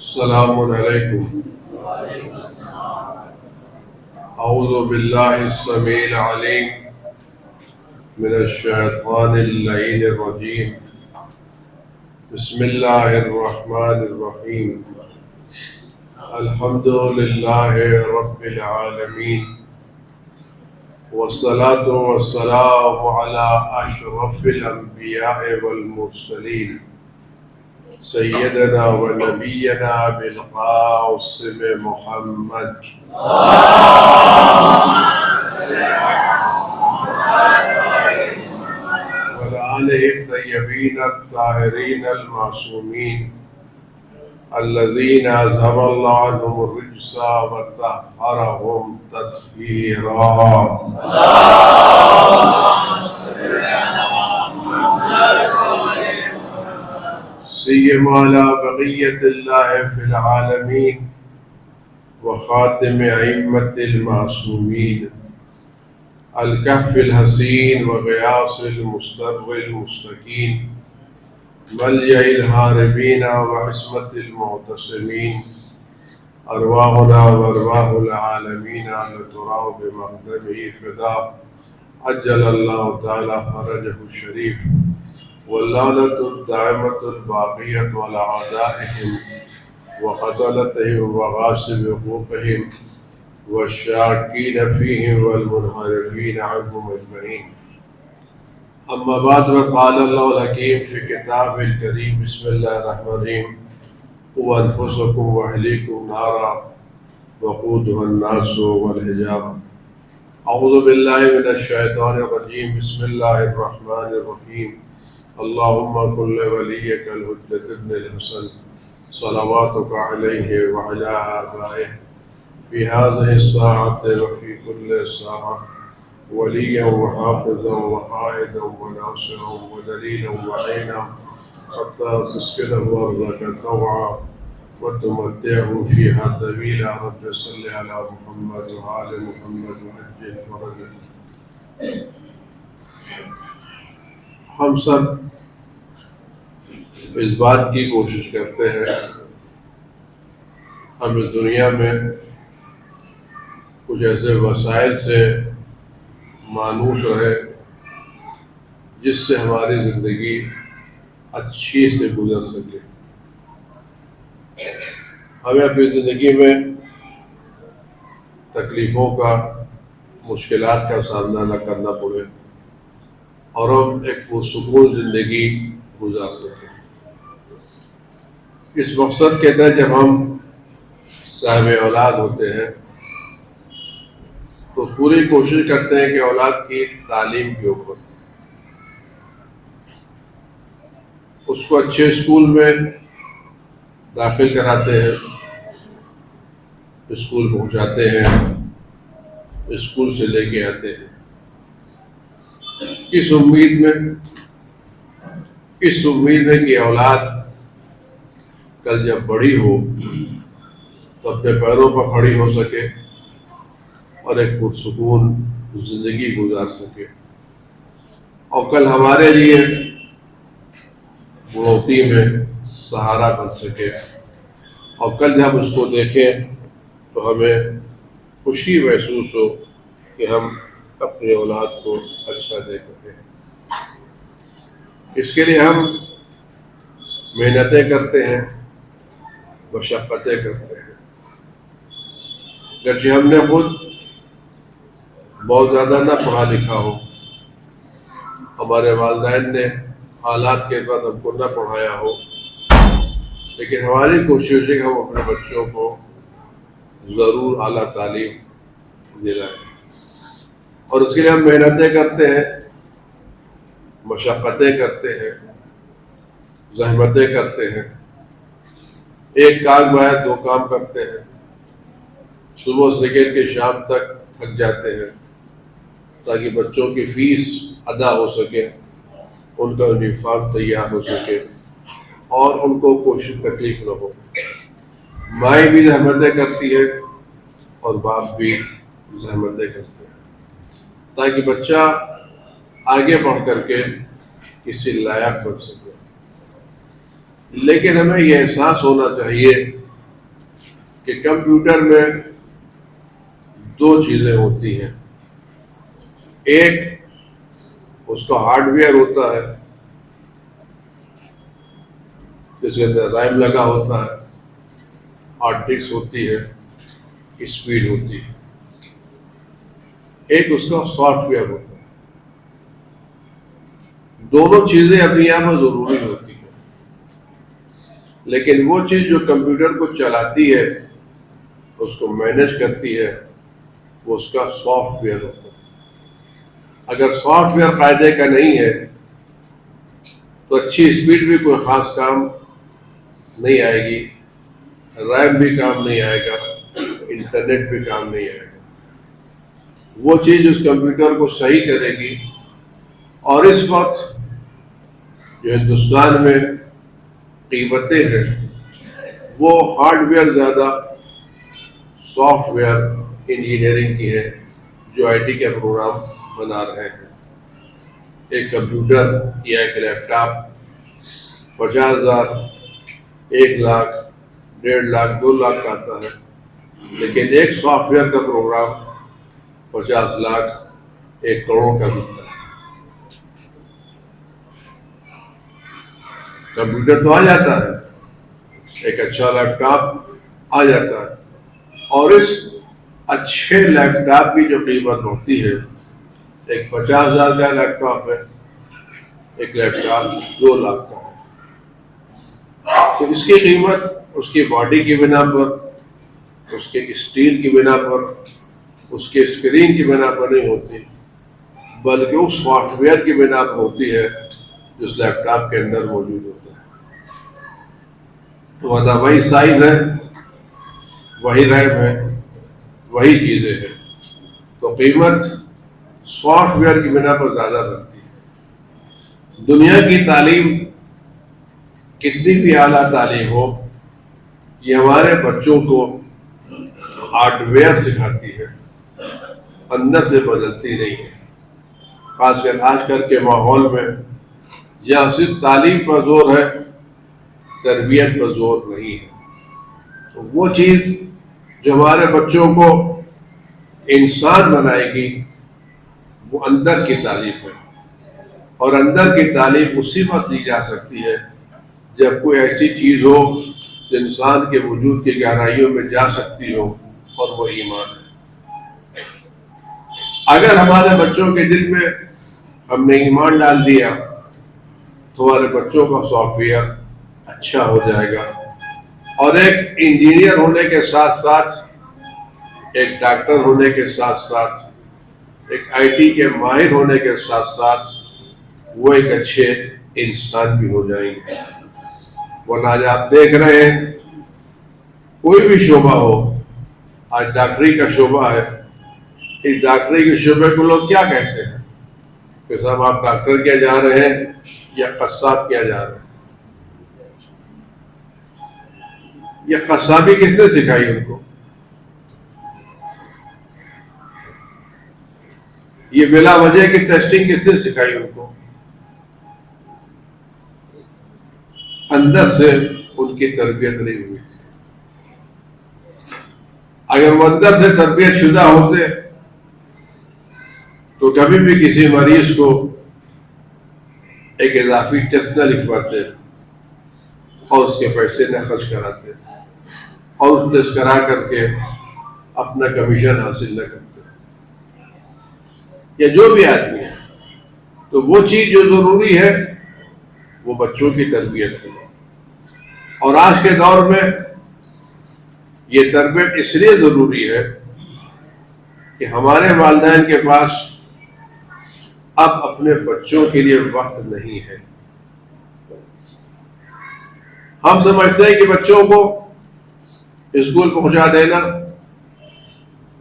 السلام علیکم۔ اعوذ باللہ السمیع العلیم من الشیطان اللعین الرجیم۔ بسم اللہ الرحمن الرحیم۔ الحمد للہ رب العالمین، والصلاة والسلام علی اشرف الانبیاء والمرسلین، سیدنا و نبینا بالقاسم محمد وآلہ الطیبین الطاہرین المعصومین الذین اذهب اللہ عنہم الرجس وطہرہم تطہیرا۔ سیما علی بقیت اللہ فی العالمین وخاتم ائمۃ المعصومین، الکہف الحسین وغیاث المستر المستقین، ملجأ الہاربین وعصمت المعتصمین، ارواحنا وارواح العالمین لترا بمقدمہ فدا، عجل اللہ تعالی فرجہ الشریف، واللعنۃ الدائمۃ الباقیۃ علی اعدائہم وقتلتہم وغاصب حقوقہم والشاکین فیہم والمنحرفین عنہم اجمعین۔ اما بعد، وقال اللہ الحکیم فی کتابہ الکریم، بسم اللہ الرحمن الرحیم، قوا انفسکم واہلیکم نارا وقودہا الناس والحجارہ۔ اعوذ باللہ من الشیطان الرجیم، بسم اللہ الرحمن الرحیم۔ اللہم کن لولیک الحجۃ ابن الحسن صلواتک علیہ وعلی آبائہ فی ہذہ الساعۃ وفی کل ساعۃ، ولیا وحافظا وقائدا وناصرا ودلیلا وعینا، حتی تسکنہ ارضک طوعا وتمتعہ فیہا طویلا۔ رب صل علی محمد وآل محمد وعجل فرجہ۔ ہم سب اس بات کی کوشش کرتے ہیں ہم اس دنیا میں کچھ ایسے وسائل سے مانوس رہے جس سے ہماری زندگی اچھی سے گزر سکے، ہمیں اپنی زندگی میں تکلیفوں کا، مشکلات کا سامنا نہ کرنا پڑے اور ہم ایک پرسکون زندگی گزار سکیں۔ اس مقصد کے تحت جب ہم صاحب اولاد ہوتے ہیں تو پوری کوشش کرتے ہیں کہ اولاد کی تعلیم کے اوپر اس کو اچھے اسکول میں داخل کراتے ہیں، اسکول پہنچاتے ہیں، اسکول سے لے کے آتے ہیں، اس امید میں کہ اولاد کل جب بڑی ہو تو اپنے پیروں پر کھڑی ہو سکے اور ایک پرسکون زندگی گزار سکے، اور کل ہمارے لیے بڑھوتی میں سہارا بن سکے، اور کل جب ہم اس کو دیکھیں تو ہمیں خوشی محسوس ہو کہ ہم اپنی اولاد کو اچھا دیکھ رہے ہیں۔ اس کے لیے ہم محنتیں کرتے ہیں، مشقتیں کرتے ہیں، گرچہ ہم نے خود بہت زیادہ نہ پڑھا لکھا ہو، ہمارے والدین نے حالات کے بعد ہم کو نہ پڑھایا ہو، لیکن ہماری کوشش ہے کہ ہم اپنے بچوں کو ضرور اعلیٰ تعلیم دلائیں، اور اس کے لیے ہم محنتیں کرتے ہیں، مشقتیں کرتے ہیں، زحمتیں کرتے ہیں، ایک کام بعد دو کام کرتے ہیں، صبح سے لے کے شام تک تھک جاتے ہیں تاکہ بچوں کی فیس ادا ہو سکے، ان کا یونیفارم تیار ہو سکے اور ان کو کوئی تکلیف نہ ہو۔ مائیں بھی زحمتیں کرتی ہے اور باپ بھی زحمتیں کرتے ہیں تاکہ بچہ آگے بڑھ کر کے کسی لائق بن سکے۔ لیکن ہمیں یہ احساس ہونا چاہیے کہ کمپیوٹر میں دو چیزیں ہوتی ہیں. ایک اس کا ہارڈ ویئر ہوتا ہے جس کے اندر ریم لگا ہوتا ہے، ہارڈ ڈسک ہوتی ہے، اسپیڈ ہوتی ہے. ایک اس کا سافٹ ویئر ہوتا ہے. دونوں چیزیں اپنی آپ میں ضروری ہوتی ہیں، لیکن وہ چیز جو کمپیوٹر کو چلاتی ہے، اس کو مینج کرتی ہے، وہ اس کا سافٹ ویئر ہوتا ہے. اگر سافٹ ویئر قاعدے کا نہیں ہے تو اچھی اسپیڈ بھی کوئی خاص کام نہیں آئے گی، ریم بھی کام نہیں آئے گا، انٹرنیٹ بھی کام نہیں آئے گا. وہ چیز اس کمپیوٹر کو صحیح کرے گی. اور اس وقت جو ہندوستان میں قیمتیں ہیں وہ ہارڈ ویئر زیادہ سافٹ ویئر انجینئرنگ کی ہے، جو آئی ٹی کے پروگرام بنا رہے ہیں. ایک کمپیوٹر یا ایک لیپ ٹاپ 50,000، 1,00,000، 1.5 لاکھ، 2 لاکھ کا آتا ہے، لیکن ایک سافٹ ویئر کا پروگرام 50 لاکھ، 1 کروڑ کا ملتا ہے. کمپیوٹر تو آ جاتا ہے، ایک اچھا لیپ ٹاپ آ جاتا ہے، اور اس اچھے لیپ ٹاپ کی جو قیمت ہوتی ہے، ایک 50,000 کا لیپ ٹاپ ہے، ایک لیپ ٹاپ 2 لاکھ کا ہے. تو اس کی قیمت اس کی باڈی کی بنا پر، اس کے اسٹیل کی بنا پر، اس کے اسکرین کی بنا پر نہیں ہوتی، بلکہ اس سافٹ ویئر کی بنا پر ہوتی ہے جو اس لیپ ٹاپ کے اندر موجود ہوتا ہے. تو وہی سائز ہے، وہی ریم ہے، وہی چیزیں ہیں، تو قیمت سافٹ ویئر کی بنا پر زیادہ بنتی ہے. دنیا کی تعلیم کتنی بھی اعلیٰ تعلیم ہو، یہ ہمارے بچوں کو ہارڈ ویئر سکھاتی ہے، اندر سے بدلتی نہیں ہے. خاص کر آج کل کے ماحول میں جہاں صرف تعلیم پر زور ہے، تربیت پر زور نہیں ہے. تو وہ چیز جو ہمارے بچوں کو انسان بنائے گی وہ اندر کی تعلیم ہے. اور اندر کی تعلیم اسی وقت دی جا سکتی ہے جب کوئی ایسی چیز ہو جو انسان کے وجود کی گہرائیوں میں جا سکتی ہو، اور وہ ایمان ہے. اگر ہمارے بچوں کے دل میں ہم نے ایمان ڈال دیا تو ہمارے بچوں کا سافٹ ویئر اچھا ہو جائے گا، اور ایک انجینئر ہونے کے ساتھ ساتھ، ایک ڈاکٹر ہونے کے ساتھ ساتھ، ایک آئی ٹی کے ماہر ہونے کے ساتھ ساتھ وہ ایک اچھے انسان بھی ہو جائیں گے. ورنہ آج آپ دیکھ رہے ہیں کوئی بھی شعبہ ہو، آج ڈاکٹری کا شعبہ ہے، اس ڈاکٹری کے شعبے کو لوگ کیا کہتے ہیں کہ صاحب آپ ڈاکٹر کیا جا رہے ہیں یا قصاب کیا جا رہے ہیں. یہ قصابی کس نے سکھائی ان کو؟ یہ بلا وجہ کی ٹیسٹنگ کس نے سکھائی ان کو؟ اندر سے ان کی تربیت نہیں ہوئی تھی. اگر وہ اندر سے تربیت شدہ ہوتے تو کبھی بھی کسی مریض کو ایک اضافی ٹیسٹ نہ لکھواتے اور اس کے پیسے نہ خرچ کراتے، اور اس ٹیسٹ کرا کر کے اپنا کمیشن حاصل نہ کرتے، یا جو بھی آدمی ہے. تو وہ چیز جو ضروری ہے وہ بچوں کی تربیت ہے. اور آج کے دور میں یہ تربیت اس لیے ضروری ہے کہ ہمارے والدین کے پاس اب اپنے بچوں کے لیے وقت نہیں ہے. ہم سمجھتے ہیں کہ بچوں کو اسکول پہنچا دینا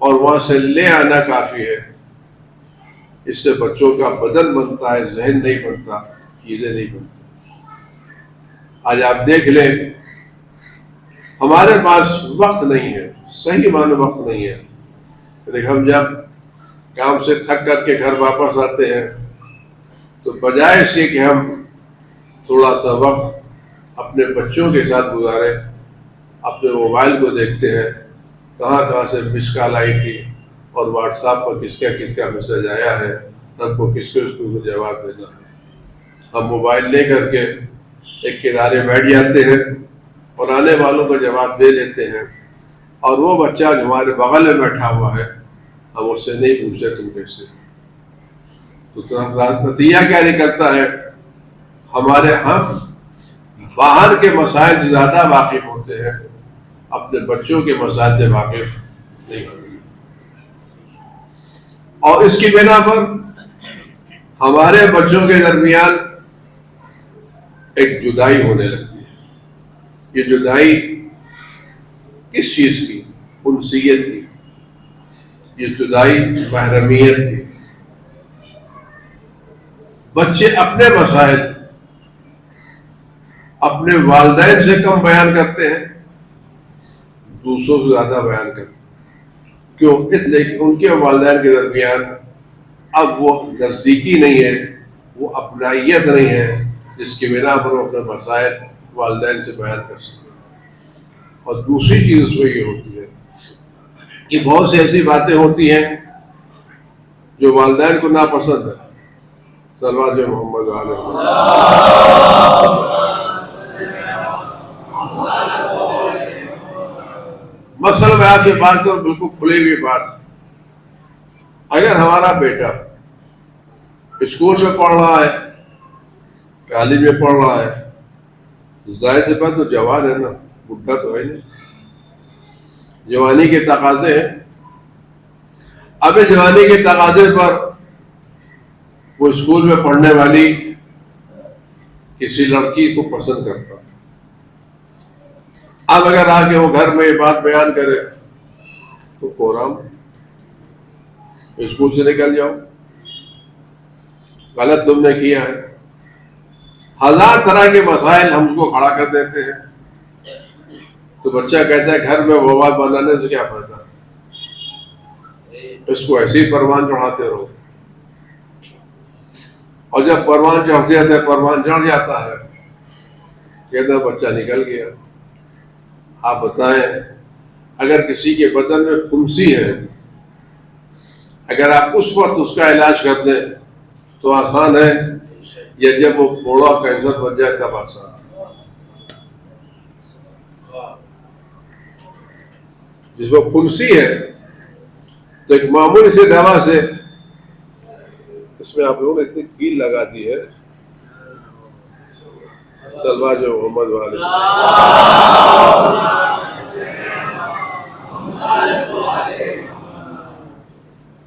اور وہاں سے لے آنا کافی ہے، اس سے بچوں کا بدن بنتا ہے، ذہن نہیں بنتا، چیزیں نہیں بنتی. آج آپ دیکھ لیں ہمارے پاس وقت نہیں ہے، صحیح معنی وقت نہیں ہے. لیکن ہم جب کام سے تھک کر کے گھر واپس آتے ہیں تو بجائے اس کے کہ ہم تھوڑا سا وقت اپنے بچوں کے ساتھ گزاریں، اپنے موبائل کو دیکھتے ہیں کہاں کہاں سے مس کال آئی تھی اور واٹس ایپ پر کس کا میسج آیا ہے، ہم کو کس کو جواب دینا ہے۔ ہم موبائل لے کر کے ایک کنارے بیٹھ جاتے ہیں اور آنے والوں کو جواب دے دیتے ہیں، اور وہ بچہ جو ہمارے بغل میں بیٹھا ہوا ہے ہم اس سے نہیں پوچھتے تم کیسے۔ تو نتیجہ کیا نکلتا ہے؟ ہم باہر کے مسائل سے زیادہ واقف ہوتے ہیں، اپنے بچوں کے مسائل سے واقف نہیں ہوتے، اور اس کی بنا پر ہمارے بچوں کے درمیان ایک جدائی ہونے لگتی ہے۔ یہ جدائی کس چیز کی؟ انسیت کی، یہ جدائی محرمیت کی۔ بچے اپنے مسائل اپنے والدین سے کم بیان کرتے ہیں، دوسروں سے زیادہ بیان کرتے ہیں۔ کیوں؟ اس لیے کہ ان کے والدین کے درمیان اب وہ نزدیکی نہیں ہے، وہ اپنائیت نہیں ہے جس کی بنا پر وہ اپنے مسائل والدین سے بیان کر سکتے ہیں۔ اور دوسری چیز اس میں یہ ہوتی ہے کہ بہت سی ایسی باتیں ہوتی ہیں جو والدین کو ناپسند ہے۔ صلوات محمد علیہ مثلا میں آپ سے بات کروں بالکل کھلی ہوئی بات، اگر ہمارا بیٹا اسکول میں پڑھ رہا ہے، کالج میں پڑھ رہا ہے، ظاہر سی بات تو جوان ہے نا، بڈھا تو ہے نہیں، جوانی کے تقاضے ہیں۔ اب جوانی کے تقاضے پر وہ اسکول میں پڑھنے والی کسی لڑکی کو پسند کرتا، اب اگر آ کے وہ گھر میں یہ بات بیان کرے تو پورام اسکول سے نکل جاؤ، غلط تم نے کیا ہے۔ ہزار طرح کے مسائل ہم اس کو کھڑا کر دیتے ہیں، تو بچہ کہتا ہے گھر میں وبال بنانے سے کیا فائدہ، اس کو ایسے ہی پروان چڑھاتے رہو۔ اور جب پروان چڑھتے جاتے پروان چڑھ جاتا ہے، کہتا ہے بچہ نکل گیا۔ آپ بتائیں اگر کسی کے بدن میں پھنسی ہے، اگر آپ اس وقت اس کا علاج کر دیں تو آسان ہے، یا جب وہ پھوڑا کینسر بن جائے تب آسان ہے؟ جس کو پھنسی ہے تو ایک معمولی سی دوا سے، اس میں آپ لوگوں نے اتنی کیل لگا دی ہے، صلوات محمد والے۔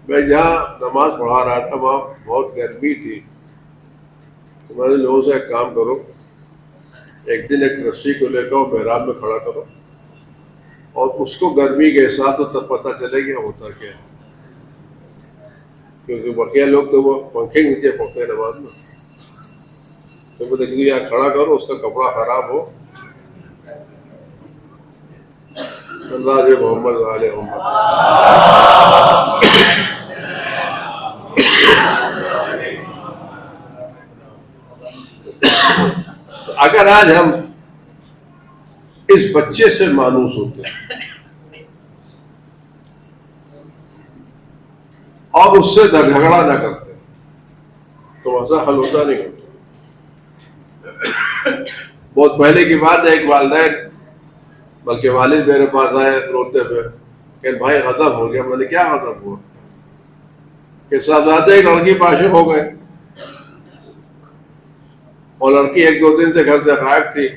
میں جہاں نماز پڑھا رہا تھا وہاں بہت گرمی تھی، تو میں نے لوگوں سے ایک کام کرو، ایک دن ایک رسی کو لے کر محراب میں کھڑا کرو، اور اس کو گرمی کے احساس ہو تب پتہ چلے گا ہوتا کیا ہے، کیونکہ بقیہ لوگ تو وہ پنکھے نیچے پڑھتے ہیں نماز میں، تو وہ دیکھ یہاں کھڑا کرو، اس کا کپڑا خراب ہو، اللہ محمد علیہ محمد۔ اگر آج ہم اس بچے سے مانوس ہوتے ہیں اور اس سے جھگڑا نہ کرتے تو مسئلہ حل ہوتا نہیں ہوتا۔ بہت پہلے کی بات ہے، ایک والدین بلکہ والد میرے پاس آئے روتے ہوئے کہ بھائی غضب ہو گیا۔ میں نے کیا غضب ہوا؟ کہ صاحبزادے ایک لڑکی پہ عاشق ہو گئے، اور لڑکی ایک دو دن سے گھر سے غائب تھی،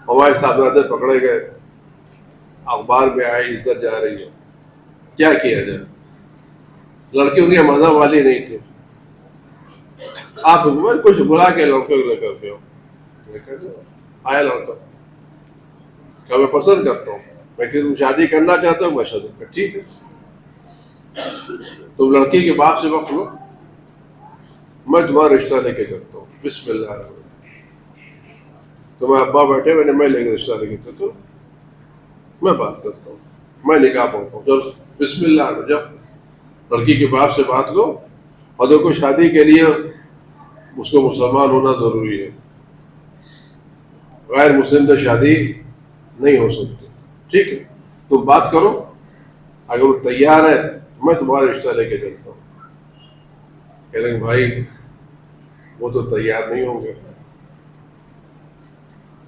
ہمارے صاحبزادے پکڑے گئے، اخبار میں آئے عزت جا رہی ہے، کیا کیا جائے؟ لڑکی ان کی مذہب والی نہیں تھی، آپ حکومت کچھ بلا کے لڑکے کو لے کر کے آیا لڑکا کہ میں پسند کرتا ہوں، میں کہ تم شادی کرنا چاہتا ہوں، میں شادی کر، ٹھیک ہے، تم لڑکی کے باپ سے وقت لو، میں تمہارا رشتہ لے کے کرتا ہوں، بسم اللہ الرحمن الرحیم۔ تمہارے ابا بیٹھے میں نے، میں لے کے رشتہ لے کے کرتا ہوں، میں بات کرتا ہوں، میں نکاح پڑھتا ہوں، چلو بسم اللہ الرحمن الرحیم۔ جب لڑکی کے باپ سے بات لو، اور دیکھو شادی کے لیے اس کو مسلمان ہونا ضروری ہے، غیر مسلم سے شادی نہیں ہو سکتے. ٹھیک ہے, تم بات کرو, اگر وہ تیار ہے میں تمہارا رشتہ لے کے چلتا ہوں. کہہ لیں بھائی وہ تو تیار نہیں ہوں گے,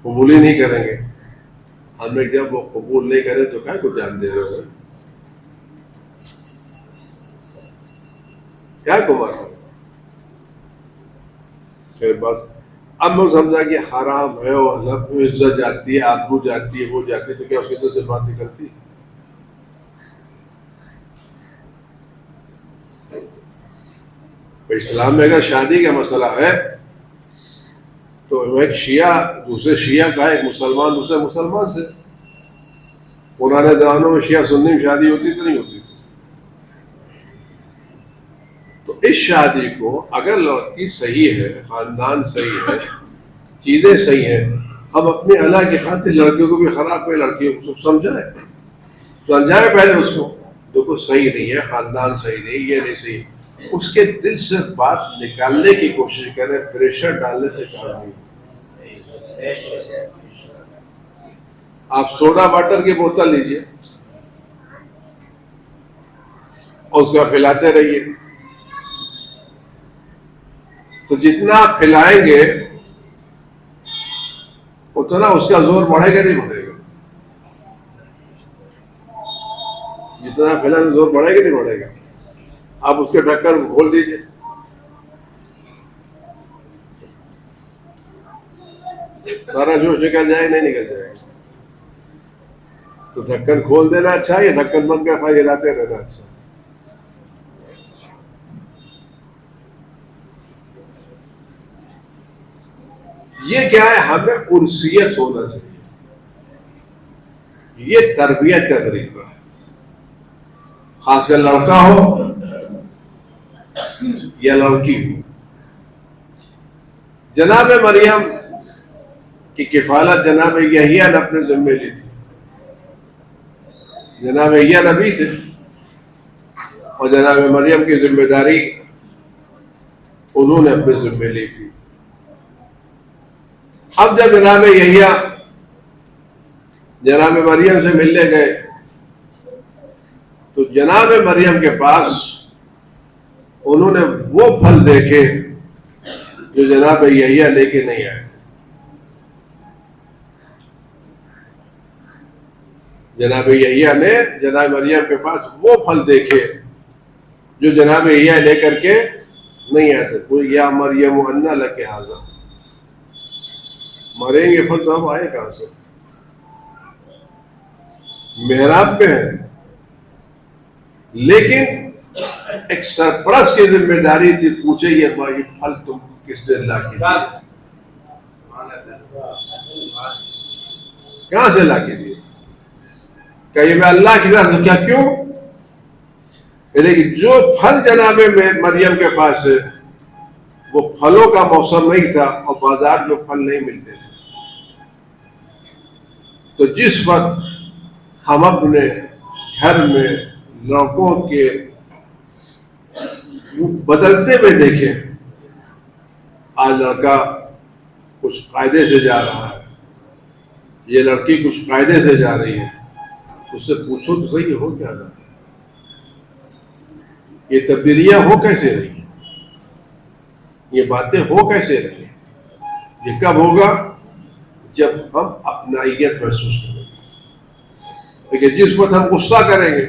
قبول ہی نہیں کریں گے. ہم نے جب وہ قبول نہیں کرے تو کیا کو جان دے رہے ہو, کیا کو مار رہے ہو. پھر بس اب میں سمجھا کہ حرام ہے, اور عزت جاتی ہے, آبرو جاتی ہے, وہ جاتی ہے, تو کیا اس کے اندر سے بات نکلتی. اسلام میں اگر شادی کا مسئلہ ہے تو ایک شیعہ دوسرے شیعہ کا, ایک مسلمان دوسرے مسلمان سے. پرانے زمانوں میں شیعہ سنی میں شادی ہوتی تو نہیں ہوتی تھی. تو اس شادی کو اگر لڑکی صحیح ہے, خاندان صحیح ہے, چیزیں صحیح ہیں, ہم اپنے اللہ کی خاطر لڑکیوں کو بھی خراب کریں, لڑکیوں کو سمجھائیں پہلے اس کو. دیکھو صحیح نہیں ہے, خاندان صحیح نہیں, یہ نہیں صحیح, اس کے دل سے بات نکالنے کی کوشش کریں, پریشر ڈالنے سے کام نہیں. آپ سوڈا واٹر کی بوتل لیجئے اور اس کا پھیلاتے رہیے, تو جتنا آپ پھیلائیں گے اتنا اس کا زور بڑھے گا نہیں بڑھے گا. جتنا پھیلانے زور بڑھے گا نہیں بڑھے گا. آپ اس کے ڈھکن کھول دیجئے, سارا جوش نکل جائے نہیں نکل جائے گا. تو ڈھکن کھول دینا اچھا ہے, یا ڈھکن بند کر کے ہلاتے رہنا اچھا. یہ کیا ہے, ہمیں انسیت ہونا چاہیے. یہ تربیت کا طریقہ ہے, خاص کر لڑکا ہو یا لڑکی ہو. جناب مریم کی کفالت جناب یحییٰ نے اپنے ذمے لی تھی. جناب یحییٰ نبی تھے اور جناب مریم کی ذمہ داری انہوں نے اپنے ذمے لی تھی. اب جب جناب یحییٰ جناب مریم سے ملنے گئے تو جناب مریم کے پاس انہوں نے وہ پھل دیکھے جو جناب یحییٰ لے کے نہیں آئے. جناب یحییٰ نے جناب مریم کے پاس وہ پھل دیکھے جو جناب یحییٰ لے کر کے نہیں آئے تھے. کوئی یا مریم انا لک ھذا, مریں گے پھل تو ہم آئے کہاں سے, محراب پہ ہے. لیکن ایک سرپرست کی ذمہ داری تھی, پوچھے یہ پھل تم کس نے لا کے دیے, کہاں سے لا کے دیے. کہیں میں اللہ کی طرف سے, کیا کیوں, لیکن جو پھل جناب مریم کے پاس ہے وہ پھلوں کا موسم نہیں تھا اور بازار میں پھل نہیں ملتے تھے. تو جس وقت ہم اپنے گھر میں لڑکوں کے بدلتے ہوئے دیکھیں, آج لڑکا کچھ قاعدے سے جا رہا ہے, یہ لڑکی کچھ قاعدے سے جا رہی ہے, اس سے پوچھو تو صحیح ہو کیا رہا ہے, یہ تبدیلیاں ہو کیسے رہی ہیں, یہ باتیں ہو کیسے رہی ہیں. یہ کب ہوگا, جب ہم اپنائیت محسوس کریں گے. لیکن جس وقت ہم غصہ کریں گے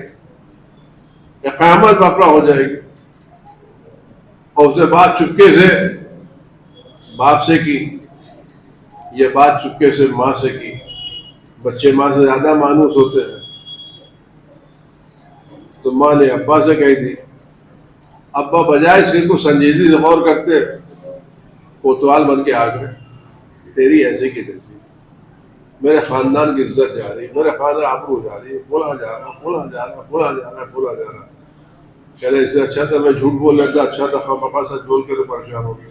یا قیامت برپا ہو جائے گی, اور اس نے بات چپکے سے باپ سے کی, یہ بات چپکے سے ماں سے کی, بچے ماں سے زیادہ مانوس ہوتے ہیں, تو ماں نے ابا سے کہہ دی, ابا بجائے اس کے کو سنجیدگی سے غور کرتے کوتوال بن کے آ گئے, تیری ایسے کی تیسی, میرے خاندان کی عزت جا رہی ہے, میرے خاندان آبرو جا رہی ہے, بولا جا رہا بولا جا رہا بولا جا رہا بولا جا رہا. کہہ رہے اس سے اچھا تھا میں جھوٹ بول لیتا, اچھا تھا خواہ مخواہ سچ بول کے تو پریشان ہو گیا.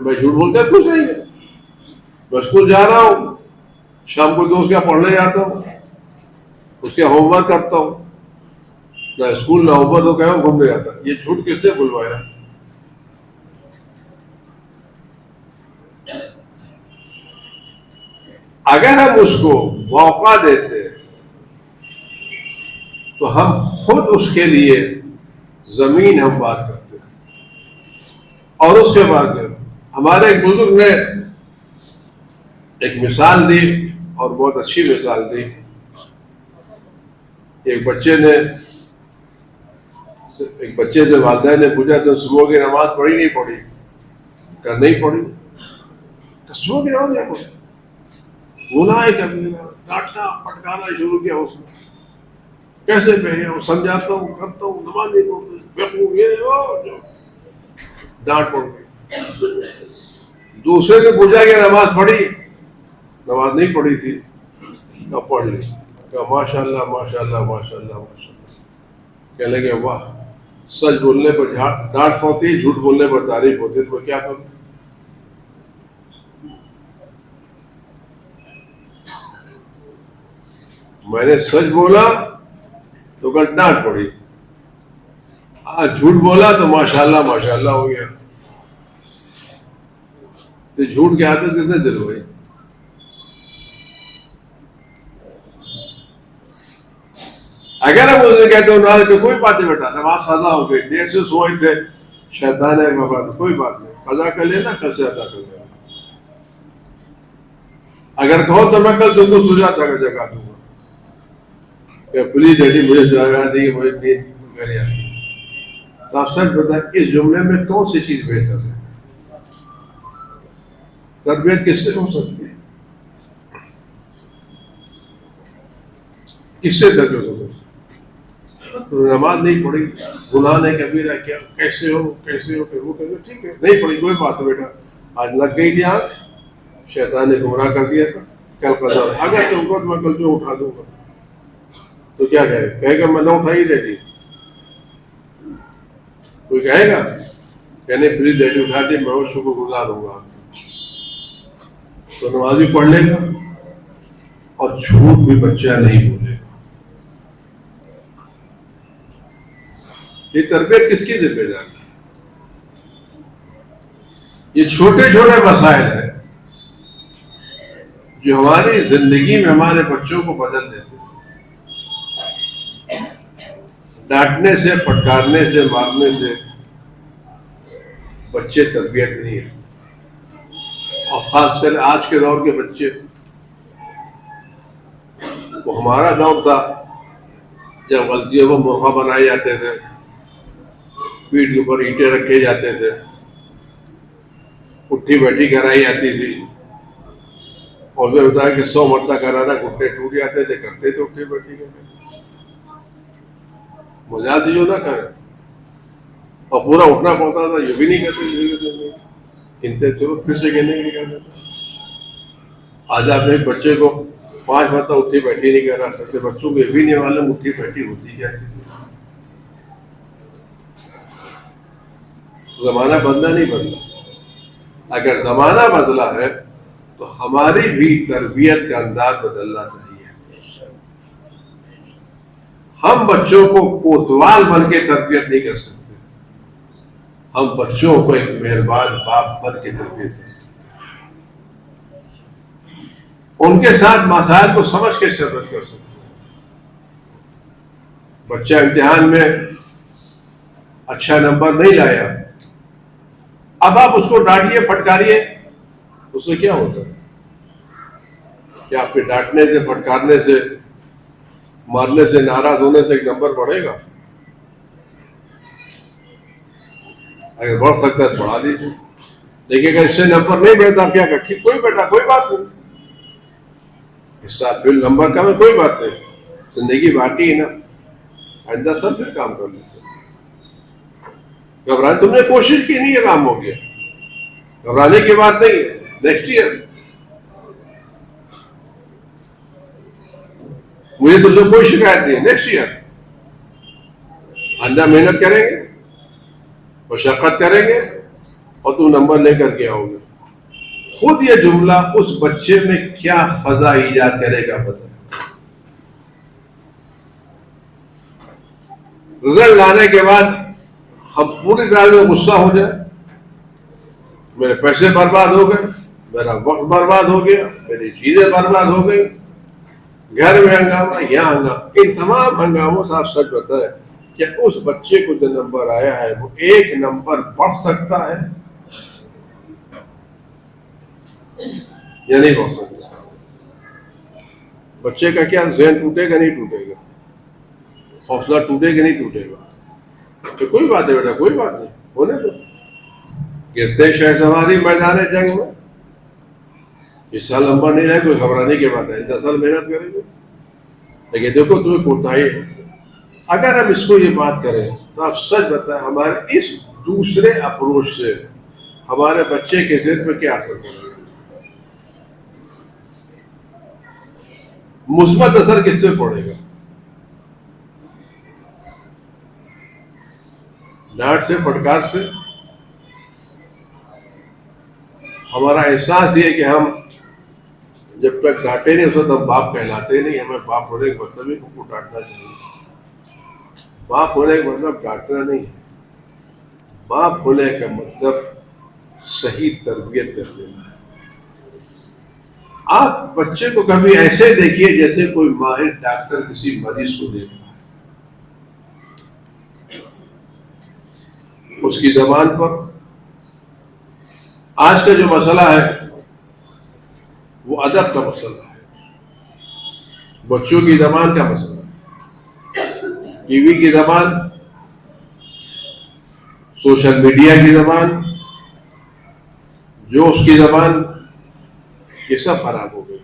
میں جھوٹ بولتا کچھ نہیں ہے, میں اسکول جا رہا ہوں, شام کو دوست کا پڑھنے جاتا ہوں, اس کے ہوم ورک کرتا ہوں, نہ اسکول نہ ہوم ورک تو کہیں گھومنے جاتا. یہ جھوٹ کس نے بلوایا, اگر ہم اس کو موقع دیتے تو ہم خود اس کے لیے زمین ہم بات کرتے ہیں. اور اس کے بعد ہمارے ایک بزرگ نے ایک مثال دی اور بہت اچھی مثال دی. ایک بچے سے والدین نے پوچھا تو صبح کی نماز پڑھی نہیں پڑھی؟ کہ نہیں پڑھی. صبح کی نماز نہیں پڑھی. گناہ کبیرہ، ڈانٹنا پٹکانا شروع کیا اس نے. کیسے پہ سمجھاتا ہوں کرتا ہوں نماز نہیں پڑھتی، یہ ڈانٹ پڑ گئی. دوسرے نے پوچھا کہ نماز پڑھی؟ نماز نہیں پڑھی تھی. نہ پڑھ لی. کہ ماشاء اللہ ماشاء اللہ ماشاء اللہ ماشاء اللہ. کہنے لگے واہ، سچ بولنے پر ڈانٹ پڑتی، جھوٹ بولنے پر تعریف ہوتی، تو کیا کروں؟ میں نے سچ بولا تو کل ڈانٹ پڑی، جھوٹ بولا تو ماشاءاللہ ماشاءاللہ ہو گیا. تو جھوٹ کی عادت کتنے دن ہوئی؟ اگر ہم اسے کہتے ہیں کہ کوئی بات نہیں بیٹا، نماز قضا ہو گئی، دیر سے سوئے تھے، شیطان ہے بابا، کوئی بات نہیں، قضا کر لینا، کل سے ادا کر لینا. اگر کہو تو میں کل تم کو سجاتا کا جگہ دوں گا کہ پلیز ڈیڈی مجھے جگہ دیجیے، مجھے نیند گھر آتی. تو آپ سچ بتائیں اس جملے میں کون سی چیز بہتر ہے؟ تربیت کس سے ہو سکتی ہے؟ کس سے تربیت ہو سکتی ہے؟ نماز نہیں پڑھی، گناہ نے کبیرہ کیا، کیسے ہو کہ وہ کہتے ٹھیک ہے نہیں پڑھی کوئی بات نہیں بیٹا، آج لگ گئی تھی آنکھ، شیطان نے گمراہ کر دیا تھا، کل قضا. اگر تم کو میں کل جو اٹھا دوں گا تو کیا کہے گا میں نہ اٹھا ہی رہتی. کوئی کہے گا کہنے پلیز ڈیڈی اٹھا دی، میں شکر گزار ہوں گا. تو نماز بھی پڑھ لے گا اور جھوٹ بھی بچہ نہیں بولے گا. یہ تربیت کس کی ذمہ داری ہے؟ یہ چھوٹے چھوٹے مسائل ہیں جو ہماری زندگی میں ہمارے بچوں کو بدل دیتے ہیں. ڈانٹنے سے، پٹکارنے سے، مارنے سے بچے تربیت نہیں ہے. اور خاص کر آج کے دور کے بچے، وہ ہمارا دور تھا جب غلطیوں کو مرغا بنائے جاتے تھے، پیٹھ کے اوپر اینٹیں رکھے جاتے تھے، اٹھی بیٹھی کرائی جاتی تھی. اور میں بتایا کہ 100 مرتبہ کرانا گھٹنے ٹوٹ جاتے تھے، کرتے تھے اٹھی بیٹھی کرتے. مزاج جو نہ کرے اور پورا اٹھنا پڑتا تھا، یہ بھی نہیں کرتے، گنتے چلو پھر سے گننے نہیں کر دیتے. آج آپ ایک بچے کو 5 مرتبہ اٹھی بیٹھی نہیں کرا سکتے. بچوں کو یہ بھی نہیں معلوم اٹھی بیٹھی ہوتی کیا ہے. زمانہ بدلا نہیں بدلا. اگر زمانہ بدلا ہے تو ہماری بھی تربیت کا انداز بدلنا چاہیے. ہم بچوں کو کوتوال بن کے تربیت نہیں کر سکتے، ہم بچوں کو ایک مہربان باپ بن کے تربیت کر سکتے ہیں. ان کے ساتھ مسائل کو سمجھ کے شربت کر سکتے ہیں. بچہ امتحان میں اچھا نمبر نہیں لایا، اب آپ اس کو ڈانٹیے پھٹکاریے، اس سے کیا ہوتا ہے؟ کیا آپ کے ڈانٹنے سے، پھٹکارنے سے، مارنے سے، ناراض ہونے سے ایک نمبر بڑھے گا؟ اگر بڑھ سکتا ہے تو بڑھا دیجیے. لیکن اگر اس سے نمبر نہیں بڑھتا آپ کیا کریں؟ ٹھیک، کوئی بیٹا کوئی بات نہیں، اس سال پھر نمبر کم ہے کوئی بات نہیں، زندگی باقی ہے نا، آئندہ سب پھر کام کر لیتے. گھبرانے، تم نے کوشش کی نہیں، یہ کام ہو گیا، گھبرانے کی بات نہیں ہے. نیکسٹ ایئر مجھے تم سے کوئی شکایت نہیں ہے، نیکسٹ ایئر آئندہ محنت کریں گے، مشقت کریں گے اور تم نمبر لے کر کے آؤ گے. خود یہ جملہ اس بچے میں کیا فضا ایجاد کرے گا پتہ. رزلٹ لانے کے بعد ہم پوری طرح سے غصہ ہو جائے، میرے پیسے برباد ہو گئے، میرا وقت برباد ہو گیا، میری چیزیں برباد ہو گئی، گھر میں ہنگامہ، یہاں ہنگامہ، ان تمام ہنگاموں سے آپ سچ بتائیں کہ اس بچے کو جو نمبر آیا ہے وہ ایک نمبر بڑھ سکتا ہے یا نہیں بڑھ سکتا؟ بچے کا کیا ذہن ٹوٹے گا نہیں ٹوٹے گا؟ حوصلہ ٹوٹے گا نہیں ٹوٹے گا؟ تو کوئی بات ہے بیٹا، کوئی بات نہیں، ہونے دو، گرتے شہ سواری میدان جنگ میں، اس سال نمبر نہیں رہے، کوئی گھبرانے کی بات ہے، 10 سال محنت کریں گے، لیکن دیکھو تمہیں کوتاہی ہے۔ اگر ہم اس کو یہ بات کریں تو آپ سچ بتائیں ہمارے اس دوسرے اپروچ سے ہمارے بچے کے ذہن پہ کیا اثر پڑے گا؟ مثبت اثر کس سے پڑے گا؟ ڈانٹ سے، پھٹکار سے؟ ہمارا احساس یہ ہے کہ ہم جب تک ڈانٹے نہیں اس وقت ہم باپ کہلاتے نہیں، ہمیں باپ ہونے کا مطلب ہی کو ڈانٹنا چاہیے۔ باپ ہونے کا مطلب ڈانٹنا نہیں ہے، باپ ہونے کا مطلب صحیح تربیت کر دینا ہے۔ آپ بچے کو کبھی ایسے دیکھیے جیسے کوئی ماہر ڈاکٹر کسی مریض کو دیکھ رہا ہے، اس کی زبان پر۔ آج کا جو مسئلہ ہے وہ ادب کا مسئلہ ہے، بچوں کی زبان کا مسئلہ ہے، ٹی وی کی زبان، سوشل میڈیا کی زبان، جو اس کی زبان، یہ سب خراب ہو گئی۔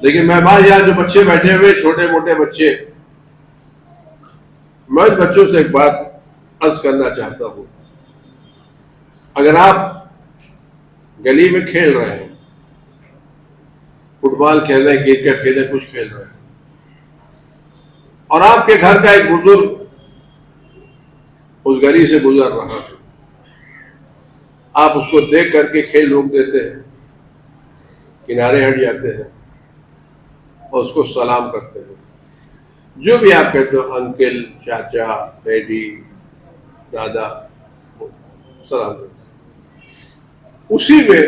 لیکن میں بات یہاں جو بچے بیٹھے ہوئے چھوٹے موٹے بچے، میں ان بچوں سے ایک بات عرض کرنا چاہتا ہوں، اگر آپ گلی میں کھیل رہے ہیں، فٹ بال کھیل رہے ہیں، کرکٹ کھیل رہے ہیں، کچھ کھیل رہے ہیں، اور آپ کے گھر کا ایک بزرگ اس گلی سے گزر رہا ہے، آپ اس کو دیکھ کر کے کھیل روک دیتے ہیں، کنارے ہٹ جاتے ہیں اور اس کو سلام کرتے ہیں، جو بھی آپ کہتے ہو، انکل، چاچا، ڈیڈی، دادا، سلام کرتے ہیں۔ اسی میں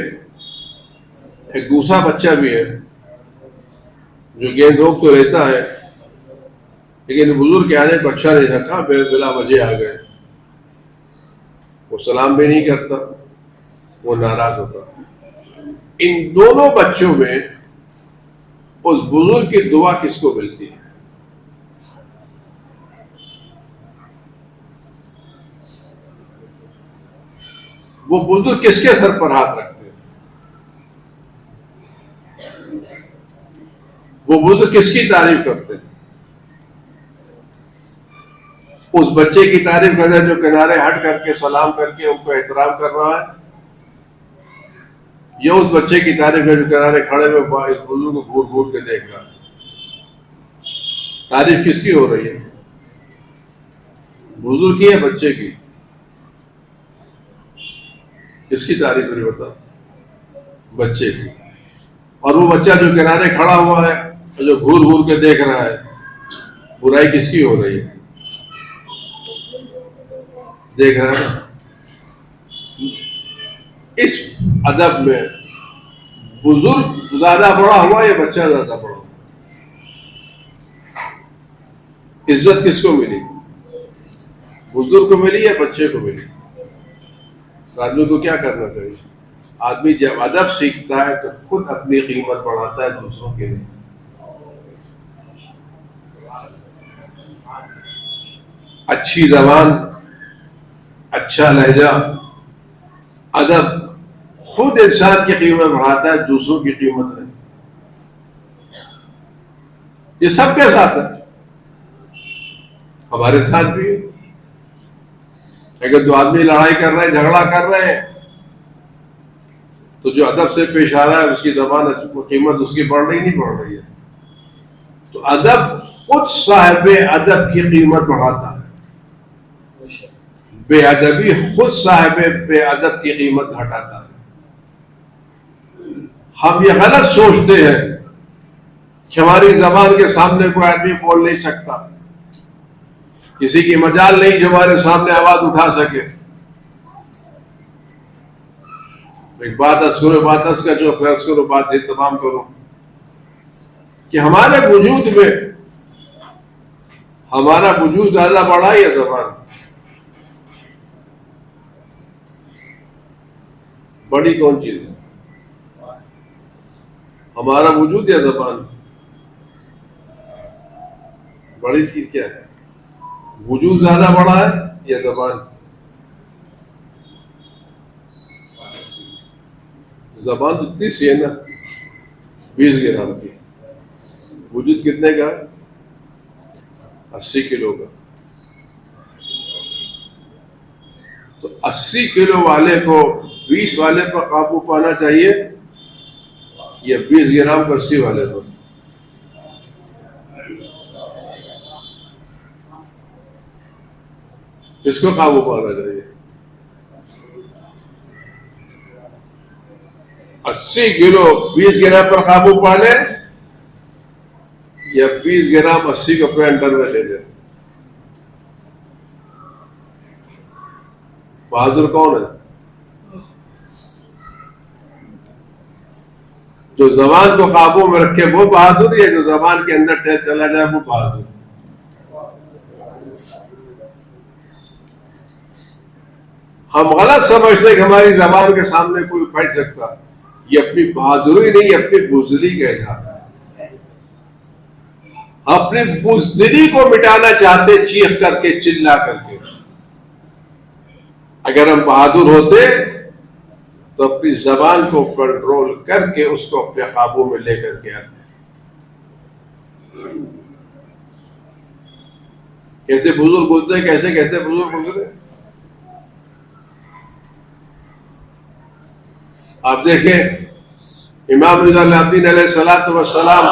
ایک دوسرا بچہ بھی ہے جو گیند روک تو لیتا ہے، لیکن بزرگ کے آنے کو اچھا نہیں رکھا، بلا وجہ آ گئے، وہ سلام بھی نہیں کرتا، وہ ناراض ہوتا ہے۔ ان دونوں بچوں میں اس بزرگ کی دعا کس کو ملتی ہے؟ وہ بزرگ کس کے سر پر ہاتھ رکھتے ہیں؟ وہ بزرگ کس کی تعریف کرتے ہیں؟ اس بچے کی تعریف کرتے ہیں جو کنارے ہٹ کر کے سلام کر کے ان کو احترام کر رہا ہے، یا اس بچے کی تعریف ہے جو کنارے کھڑے ہوئے اس بزرگ کو گھور گھور کے دیکھ رہا ہے؟ تعریف کس کی ہو رہی ہے؟ بزرگ کی ہے بچے کی؟ کس کی تعریف نہیں ہوتا؟ بچے کی۔ اور وہ بچہ جو کنارے کھڑا ہوا ہے، جو گھور گھور کے دیکھ رہا ہے، برائی کس کی ہو رہی ہے؟ دیکھ رہا ہے۔ اس ادب میں بزرگ زیادہ بڑا ہوا یا بچہ زیادہ بڑا ہوا؟ عزت کس کو ملی؟ بزرگ کو ملی یا بچے کو ملی؟ آدمی کو کیا کرنا چاہیے؟ آدمی جب ادب سیکھتا ہے تو خود اپنی قیمت بڑھاتا ہے دوسروں کے لیے۔ اچھی زبان، اچھا لہجہ، ادب خود انسان کی قیمت بڑھاتا ہے، دوسروں کی قیمت نہیں۔ یہ سب کے ساتھ ہے، ہمارے ساتھ بھی ہے۔ اگر دو آدمی لڑائی کر رہے ہیں، جھگڑا کر رہے ہیں، تو جو ادب سے پیش آ رہا ہے اس کی زبان، قیمت اس کی بڑھ رہی نہیں بڑھ رہی ہے؟ تو ادب خود صاحب ادب کی قیمت بڑھاتا ہے، بے ادبی خود صاحب بے ادب کی قیمت گھٹاتا ہے۔ ہم یہ غلط سوچتے ہیں کہ ہماری زبان کے سامنے کوئی آدمی بول نہیں سکتا، کسی کی مجال نہیں جو ہمارے سامنے آواز اٹھا سکے۔ ایک بات عرض کرو، بات عرض کر جو پھر عرض کرو، بات یہ تمام کرو کہ ہمارے وجود میں ہمارا وجود زیادہ بڑا ہے یا زبان؟ بڑی کون چیز ہے؟ ہمارا وجود یا زبان؟ بڑی چیز کیا ہے؟ وجود زیادہ بڑا ہے یا زبان؟ زبان تو اتنی سی ہے نا، 20 گرام کی. وجود کتنے کا ہے؟ 80 کلو کا. تو 80 کلو والے کو 20 والے پر قابو پانا چاہیے یا 20 گرام کو 80 والے پر؟ کس کو قابو پانا چاہیے؟ 80 کلو 20 گرام پر قابو پا لے یا 20 گرام 80 کو اپنے انڈر میں لے لے؟ بہادر کون ہے؟ جو زبان کو قابو میں رکھے وہ بہادر، یا جو زبان کے اندر ٹھہر چلا جائے وہ بہادر؟ ہم غلط سمجھتے کہ ہماری زبان کے سامنے کوئی پھٹ سکتا. یہ اپنی بہادری نہیں، اپنی بزدلی کا اظہار ہے. اپنی بزدلی کو مٹانا چاہتے چیخ کر کے، چلا کر کے. اگر ہم بہادر ہوتے تو اپنی زبان کو کنٹرول کر کے اس کو اپنے قابو میں لے کر کے آتے. کیسے بزرگ گزرے، کیسے کیسے بزرگ گزرے. آپ دیکھیں امام العابدین علیہ الصلوۃ والسلام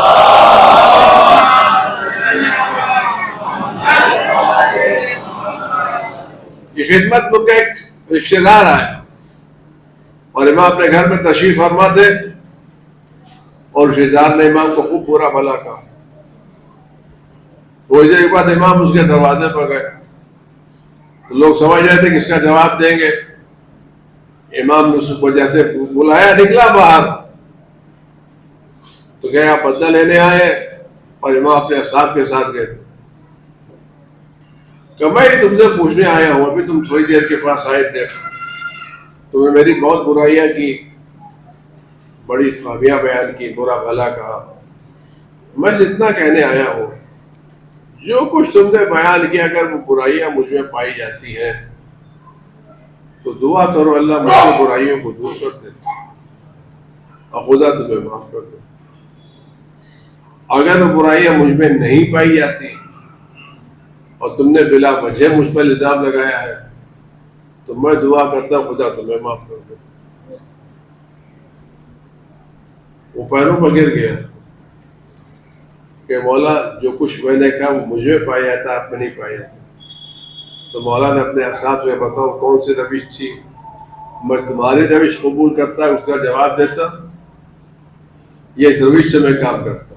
کی خدمت میں ایک رشتے دار آئے اور امام اپنے گھر میں تشریف فرما تھے، اور رشتے دار نے امام کو خوب برا بھلا کہا. تھوڑی دیر کے بعد امام اس کے دروازے پر گئے تو لوگ سمجھ رہے تھے کہ اس کا جواب دیں گے. امام نے اس کو جیسے بلایا نکلا باہر تو کہ آپ بدلہ لینے آئے، اور امام اپنے اصحاب کے ساتھ گئے تھے. کہ میں تم سے پوچھنے آیا ہوں، ابھی تم تھوڑی دیر کے پاس آئے تھے، تمہیں میری بہت برائیاں کی، بڑی خامیاں بیان کی، برا بھلا کہا. میں اتنا کہنے آیا ہوں جو کچھ تم نے بیان کیا اگر وہ برائیاں مجھ میں پائی جاتی ہیں تو دعا کرو اللہ مجھ سے برائیوں کو دور کر دے اور خدا تمہیں معاف کر دے. اگر وہ برائیاں مجھ میں نہیں پائی جاتی اور تم نے بلا وجہ مجھ پر الزام لگایا ہے تو میں دعا کرتا ہوں خدا تمہیں معاف کر دے. وہ پیروں پر گر گیا کہ مولا جو کچھ میں نے کہا وہ مجھے پایا تھا، آپ میں نہیں پایا. تو مولا نے اپنے اصحاب سے بتاؤ کون سی روش تھی، میں تمہاری روش قبول کرتا اس کا جواب دیتا، یہ روش سے میں کام کرتا.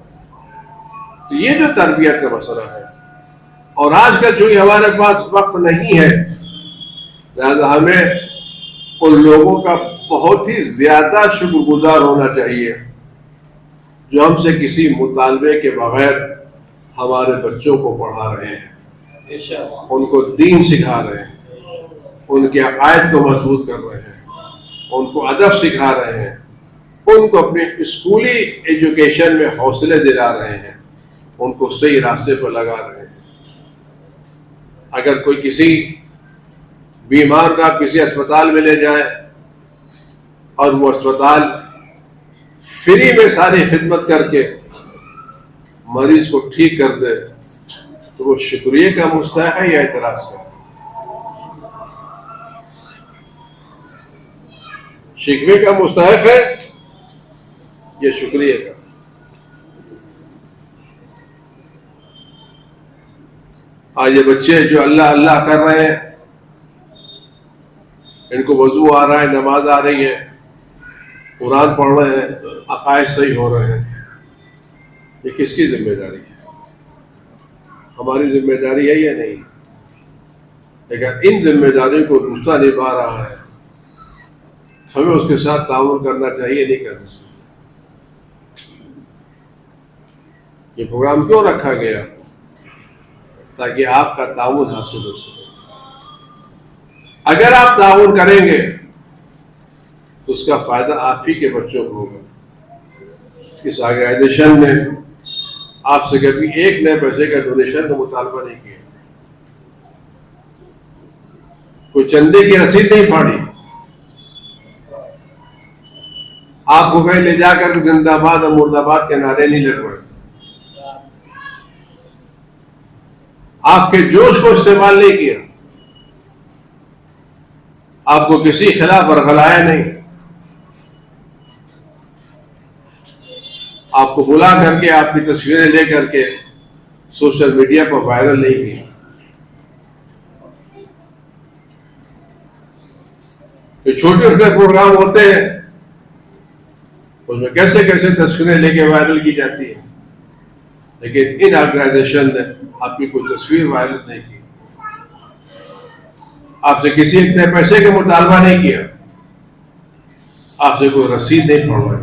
تو یہ جو تربیت کا مسئلہ ہے، اور آج کل چونکہ ہمارے پاس وقت نہیں ہے لہذا ہمیں ان لوگوں کا بہت ہی زیادہ شکر گزار ہونا چاہیے جو ہم سے کسی مطالبے کے بغیر ہمارے بچوں کو پڑھا رہے ہیں، ان کو دین سکھا رہے ہیں، ان کے عقائد کو مضبوط کر رہے ہیں، ان کو ادب سکھا رہے ہیں، ان کو اپنی اسکولی ایجوکیشن میں حوصلے دلا رہے ہیں، ان کو صحیح راستے پر لگا رہے ہیں. اگر کوئی کسی بیمار کا کسی اسپتال میں لے جائے اور وہ اسپتال فری میں ساری خدمت کر کے مریض کو ٹھیک کر دے تو وہ شکریہ کا مستحق ہے یا اعتراض کا؟ شکوے کا مستحق ہے یا شکریہ کا؟ آج یہ بچے جو اللہ اللہ کر رہے ہیں، ان کو وضو آ رہا ہے، نماز آ رہی ہے، قرآن پڑھ رہے ہیں، عقائد صحیح ہو رہے ہیں، یہ کس کی ذمہ داری ہے؟ ہماری ذمہ داری ہے یا نہیں؟ لیکن ان ذمہ داریوں کو دوسرا نبھا رہا ہے ہمیں اس کے ساتھ تعاون کرنا چاہیے، نہیں کرنا چاہیے. یہ پروگرام کیوں رکھا گیا؟ تاکہ آپ کا تعاون حاصل ہو سکے. اگر آپ تعاون کریں گے تو اس کا فائدہ آپ ہی کے بچوں کو ہوگا. اس آرگنائزیشن میں آپ سے کبھی ایک نئے پیسے کا ڈونیشن کا مطالبہ نہیں کیا، کوئی چندے کی رسید نہیں پھاڑی، آپ کو کہیں لے جا کر زندہ باد اور مرد آباد کے نعرے نہیں لگوائے. آپ کے جوش کو استعمال نہیں کیا، آپ کو کسی خلاف ورغلایا نہیں، آپ کو بلا کر کے آپ کی تصویریں لے کر کے سوشل میڈیا پر وائرل نہیں کی. جو چھوٹے چھوٹے پروگرام ہوتے ہیں اس میں کیسے کیسے تصویریں لے کے وائرل کی جاتی ہیں، لیکن ان آرگنائزیشن نے آپ کی کوئی تصویر وائرل نہیں کی، آپ سے کسی اتنے پیسے کا مطالبہ نہیں کیا، آپ سے کوئی رسید نہیں پڑھوائی،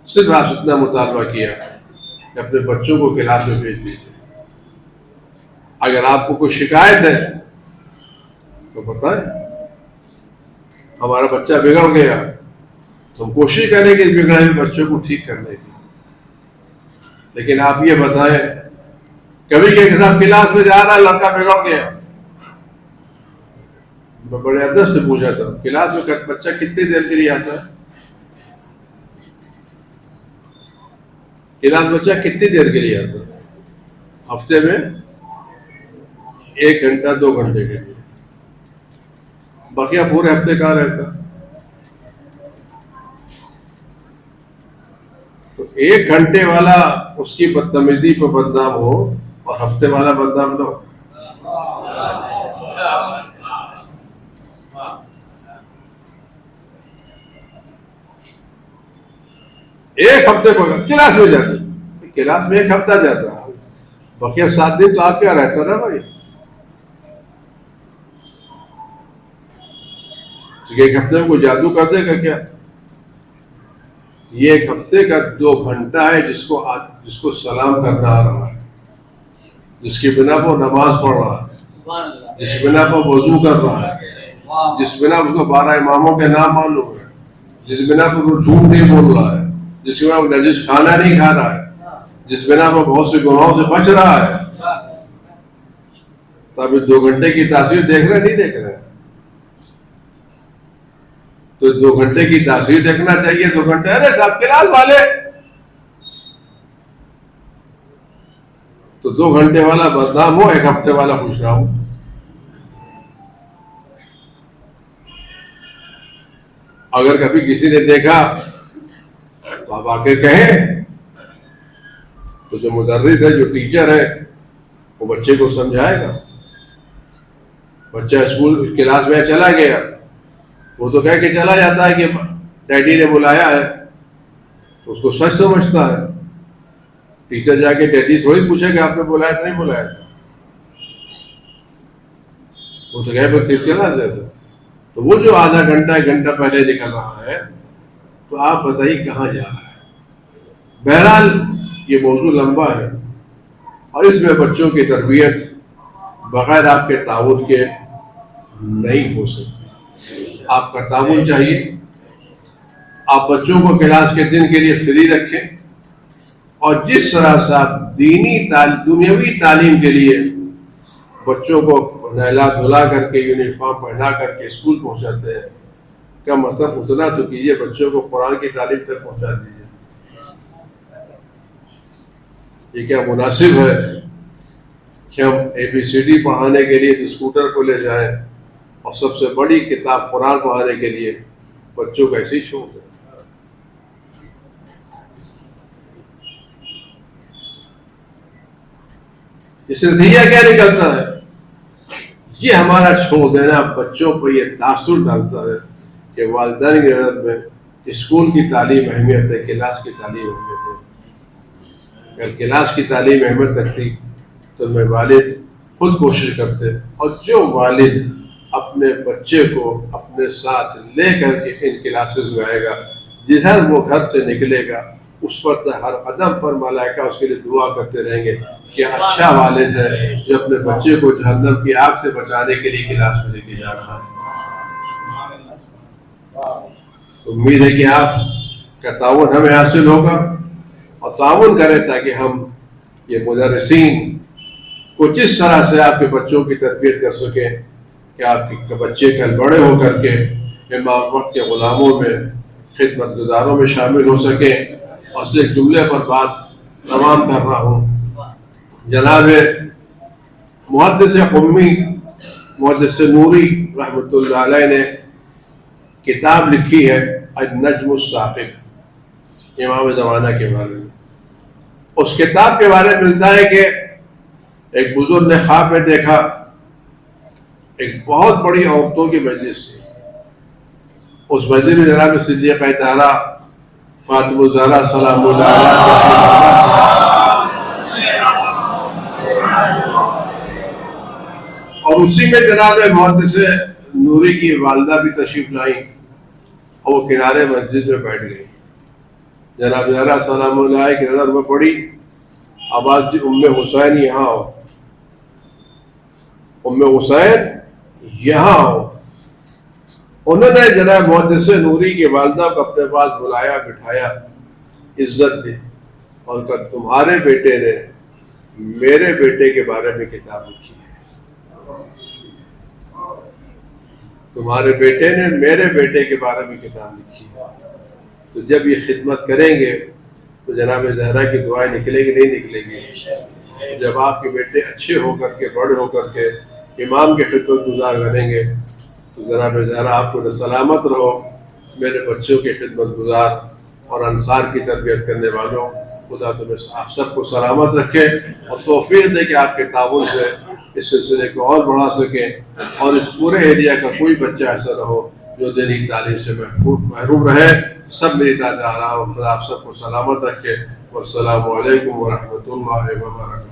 صرف آپ اتنا مطالبہ کیا کہ اپنے بچوں کو کلاس میں بھیج دیجیے. اگر آپ کو کوئی شکایت ہے تو بتائیں، ہمارا بچہ بگڑ گیا تو ہم کوشش کریں کہ بگڑے ہوئے بچوں کو ٹھیک کرنے کی. لیکن آپ یہ بتائیں، کبھی کہ صاحب کلاس میں جا رہا ہے لڑکا بگڑ گیا، میں بڑے ادب سے پوچھا تھا کلاس میں بچہ کتنی دیر کے لیے آتا ہے؟ کلاس بچہ کتنی دیر کے لیے آتا ہے؟ ہفتے میں 1 گھنٹہ 2 گھنٹے کے لیے، بقیہ پورے ہفتے کہاں رہتا؟ تو 1 گھنٹے والا اس کی بدتمیزی پہ بدنام ہو اور ہفتے والا بدنام نہ ہو. ایک ہفتے کو کلاس میں جاتا، کلاس میں 1 ہفتہ جاتا، بقیہ 7 دن تو آپ کیا رہتا نا بھائی. 1 ہفتے میں کوئی جادو کر دے گا کیا؟ یہ 1 ہفتے کا 2 گھنٹہ ہے جس کو سلام کرنا آ رہا ہے، جس کی بنا پر نماز پڑھ رہا ہے، جس بنا پر وضو کر رہا ہے، جس بنا پر اس کو 12 اماموں کے نام معلوم ہے، جس بنا پر وہ جھوٹ نہیں بول رہا ہے، جس بنا پر نجس کھانا نہیں کھا رہا ہے، جس بنا پر بہت سے گناہوں سے بچ رہا ہے. تو ابھی 2 گھنٹے کی تاثیر دیکھ رہے نہیں دیکھ رہے؟ تو 2 گھنٹے کی تاثیر دیکھنا چاہیے. 2 گھنٹے ارے صاحب کلاس والے، تو 2 گھنٹے والا بدنام ہو، 1 ہفتے والا خوش رہا ہوں. اگر کبھی کسی نے دیکھا تو آپ آ کے کہیں، تو جو مدرس ہے، جو ٹیچر ہے، وہ بچے کو سمجھائے گا. بچہ اسکول کلاس میں چلا گیا، وہ تو کہہ کے چلا جاتا ہے کہ ڈیڈی نے بلایا ہے، تو اس کو سچ سمجھتا ہے. ٹیچر جا کے ڈیڈی تھوڑی پوچھے کہ آپ نے بلایا تھا نہیں بلایا تھا، وہ تو کہہ پر چلا جاتا. تو وہ جو آدھا گھنٹہ 1 گھنٹہ پہلے نکل رہا ہے، تو آپ بتائیے کہاں جا رہا ہے. بہرحال یہ موضوع لمبا ہے اور اس میں بچوں کی تربیت بغیر آپ کے تعاون کے نہیں ہو سکتی. آپ کا تعاون چاہیے. آپ بچوں کو کلاس کے دن کے لیے فری رکھیں، اور جس طرح سے آپ دنیاوی تعلیم کے لیے بچوں کو نہلا دھلا کر کے یونیفارم پہنا کر کے اسکول پہنچاتے ہیں، کا مطلب اتنا تو کیجیے بچوں کو قرآن کی تعلیم تک پہنچا دیجیے. یہ کیا مناسب ہے کہ ہم ABCD پڑھانے کے لیے اسکوٹر کو لے جائیں اور سب سے بڑی کتاب قرآن پڑھانے کے لیے بچوں کو ایسے ہی چھوڑ دیں؟ اس سے نتیجہ کیا نکلتا ہے؟ یہ ہمارا چھوڑ دینا بچوں پر یہ تاثر ڈالتا ہے کہ والدین کی نظر میں اسکول کی تعلیم اہمیت ہے، کلاس کی تعلیم اہمیت ہے. اگر کلاس کی تعلیم اہمیت رکھتی تو میں والد خود کوشش کرتے. اور جو والد اپنے بچے کو اپنے ساتھ لے کر کے ان کلاسز میں آئے گا. جدھر وہ گھر سے نکلے گا اس وقت ہر قدم پر ملائکہ اس کے لیے دعا کرتے رہیں گے کہ اچھا والد ہے جو اپنے بچے کو جہنم کی آگ سے بچانے کے لیے کلاس میں لے کے جا رہا ہے. امید ہے کہ آپ کا تعاون ہمیں حاصل ہوگا اور تعاون کریں تاکہ ہم یہ مدرسین کو جس طرح سے آپ کے بچوں کی تربیت کر سکیں کہ آپ کے بچے کل بڑے ہو کر کے امام وقت کے غلاموں میں خدمت گزاروں میں شامل ہو سکیں. اور اس ایک جملے پر بات تمام کر رہا ہوں. جناب محدث قمی محدث نوری رحمۃ اللہ علیہ نے کتاب لکھی ہے النجم الثاقب امام زمانہ کے بارے میں. اس کتاب کے بارے میں ملتا ہے کہ ایک بزرگ نے خواب میں دیکھا ایک بہت بڑی عورتوں کی مجلس تھی. اس مجلس میں جناب صدیقہ طاہرہ فاطمہ الزہرا سلام اللہ علیہا اور اسی میں جناب محدث نوری کی والدہ بھی تشریف لائی اور وہ کنارے مسجد میں بیٹھ گئی. جناب زہرا سلام اللہ علیہا کی نظر میں پڑی. آواز دی ام حسین یہاں ہو, ام حسین یہاں ہو. انہوں نے جناب محدث نوری کی والدہ کو اپنے پاس بلایا, بٹھایا, عزت دی اور کہا تمہارے بیٹے نے میرے بیٹے کے بارے میں کتاب لکھی ہے, تمہارے بیٹے نے میرے بیٹے کے بارے میں کتاب لکھی ہے. تو جب یہ خدمت کریں گے تو جناب زہرا کی دعائیں نکلیں گی نہیں نکلیں گی؟ جب آپ کے بیٹے اچھے ہو کر کے بڑے ہو کر کے امام کی خدمت گزار کریں گے تو جناب زہرا آپ کو سلامت رہو. میرے بچوں کی خدمت گزار اور انصار کی تربیت کرنے والوں, خدا تمہیں آپ سب کو سلامت رکھے اور توفیق دے کہ آپ کے تعاون سے اس سلسلے کو اور بڑھا سکیں اور اس پورے ایریا کا کوئی بچہ ایسا نہ ہو جو دینی تعلیم سے محروم رہے. سب میری دعا آ رہا ہوں, خدا آپ سب کو سلامت رکھے. والسلام علیکم ورحمۃ اللہ وبرکاتہ.